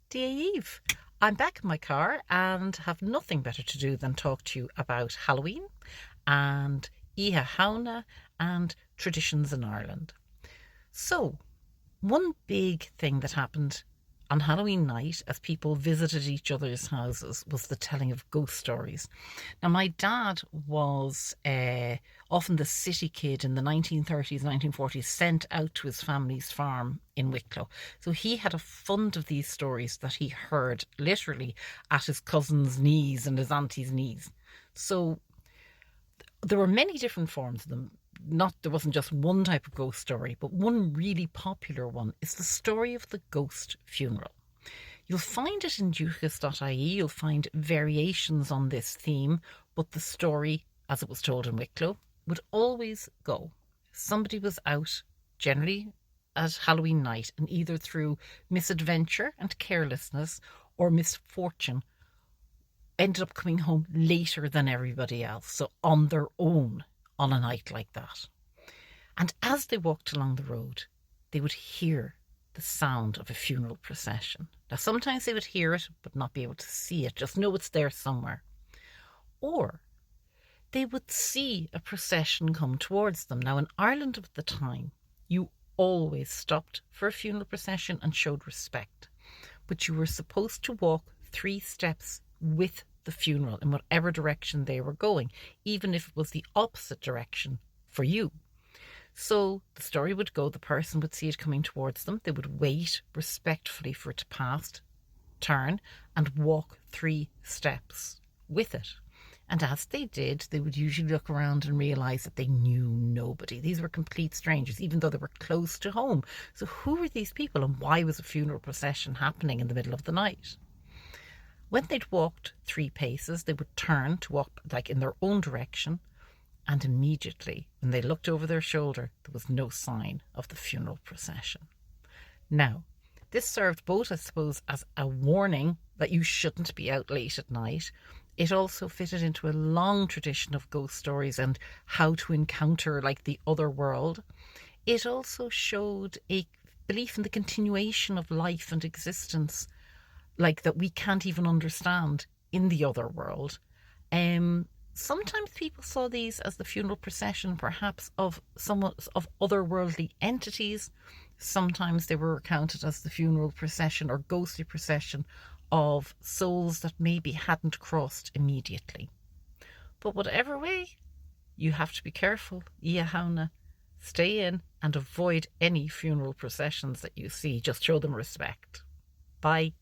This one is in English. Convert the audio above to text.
Dear Eve, I'm back in my car and have nothing better to do than talk to you about Halloween and Iha Hauna and traditions in Ireland. So, one big thing that happened on Halloween night as people visited each other's houses was the telling of ghost stories. Now, my dad was often the city kid in the 1930s, 1940s, sent out to his family's farm in Wicklow. So he had a fund of these stories that he heard literally at his cousin's knees and his auntie's knees. So there were many different forms of them. There wasn't just one type of ghost story, but one really popular one is the story of the ghost funeral. You'll find it in duchas.ie, you'll find variations on this theme, but the story, as it was told in Wicklow, would always go. Somebody was out, generally at Halloween night, and either through misadventure and carelessness or misfortune, ended up coming home later than everybody else, so on their own on a night like that. And as they walked along the road, they would hear the sound of a funeral procession. Now, sometimes they would hear it, but not be able to see it, just know it's there somewhere. Or they would see a procession come towards them. Now, in Ireland of the time, you always stopped for a funeral procession and showed respect. But you were supposed to walk 3 steps with the funeral in whatever direction they were going, even if it was the opposite direction for you. So the story would go, the person would see it coming towards them, they would wait respectfully for it to pass, turn, and walk 3 steps with it. And as they did, they would usually look around and realise that they knew nobody. These were complete strangers, even though they were close to home. So who were these people, and why was a funeral procession happening in the middle of the night? When they'd walked 3 paces, they would turn to walk like in their own direction, and immediately, when they looked over their shoulder, there was no sign of the funeral procession. Now, this served both, I suppose, as a warning that you shouldn't be out late at night. It also fitted into a long tradition of ghost stories and how to encounter like the other world. It also showed a belief in the continuation of life and existence, like that we can't even understand in the other world. Sometimes people saw these as the funeral procession, perhaps of otherworldly entities. Sometimes they were counted as the funeral procession or ghostly procession of souls that maybe hadn't crossed immediately. But whatever way, you have to be careful. Iahauna, stay in and avoid any funeral processions that you see. Just show them respect. Bye.